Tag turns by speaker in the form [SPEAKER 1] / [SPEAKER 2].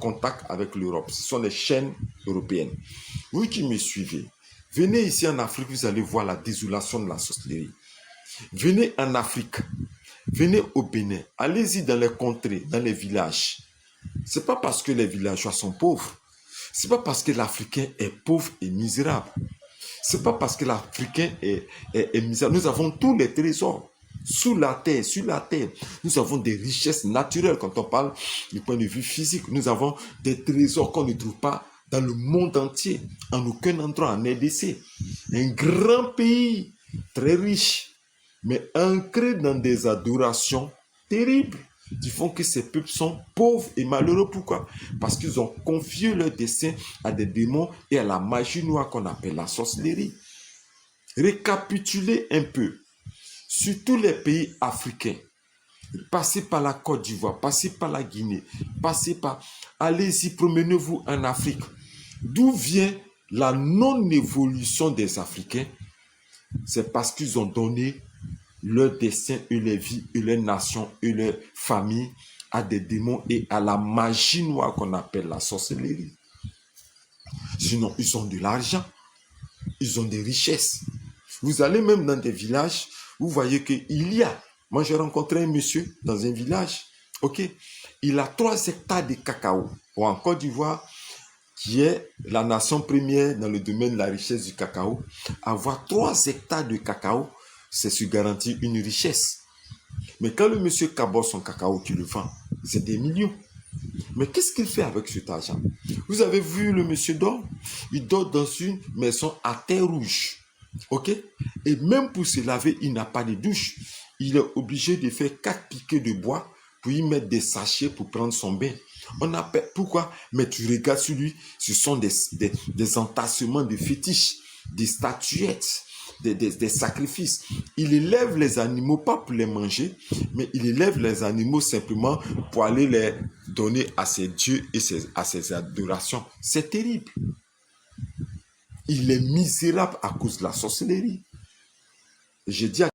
[SPEAKER 1] contact avec l'Europe. Ce sont les chaînes européennes. Vous qui me suivez, venez ici en Afrique, vous allez voir la désolation de la sorcellerie. Venez en Afrique, venez au Bénin, allez-y dans les contrées, dans les villages. Ce n'est pas parce que les villageois sont pauvres. Ce n'est pas parce que l'Africain est pauvre et misérable. Ce n'est pas parce que l'Africain est misérable. Nous avons tous les trésors sous la terre, sur la terre. Nous avons des richesses naturelles quand on parle du point de vue physique. Nous avons des trésors qu'on ne trouve pas dans le monde entier, en aucun endroit, en RDC. Un grand pays, très riche, mais ancré dans des adorations terribles qui font que ces peuples sont pauvres et malheureux. Pourquoi? Parce qu'ils ont confié leur destin à des démons et à la magie noire qu'on appelle la sorcellerie. Récapitulez un peu sur tous les pays africains. Passez par la Côte d'Ivoire, passez par la Guinée, passez par... Allez-y, promenez-vous en Afrique. D'où vient la non-évolution des Africains? C'est parce qu'ils ont donné leur destin et leur vie et leur nation et leur famille à des démons et à la magie noire qu'on appelle la sorcellerie. Sinon, ils ont de l'argent, ils ont des richesses. Vous allez même dans des villages, vous voyez qu'il y a... Moi, j'ai rencontré un monsieur dans un village, ok? Il a 3 hectares de cacao, ou en Côte d'Ivoire, qui est la nation première dans le domaine de la richesse du cacao. Avoir 3 hectares de cacao, c'est se garantir une richesse. Mais quand le monsieur cabosse son cacao, qui le vend, c'est des millions. Mais qu'est-ce qu'il fait avec cet argent? Vous avez vu le monsieur dort? Il dort dans une maison à terre rouge. Ok? Et même pour se laver, il n'a pas de douche. Il est obligé de faire 4 piquets de bois pour y mettre des sachets pour prendre son bain. On appelle, pourquoi? Mais tu regardes sur lui, ce sont des entassements de fétiches, des statuettes, des sacrifices. Il élève les animaux, pas pour les manger, mais il élève les animaux simplement pour aller les donner à ses dieux et à ses adorations. C'est terrible. Il est misérable à cause de la sorcellerie. Je dis à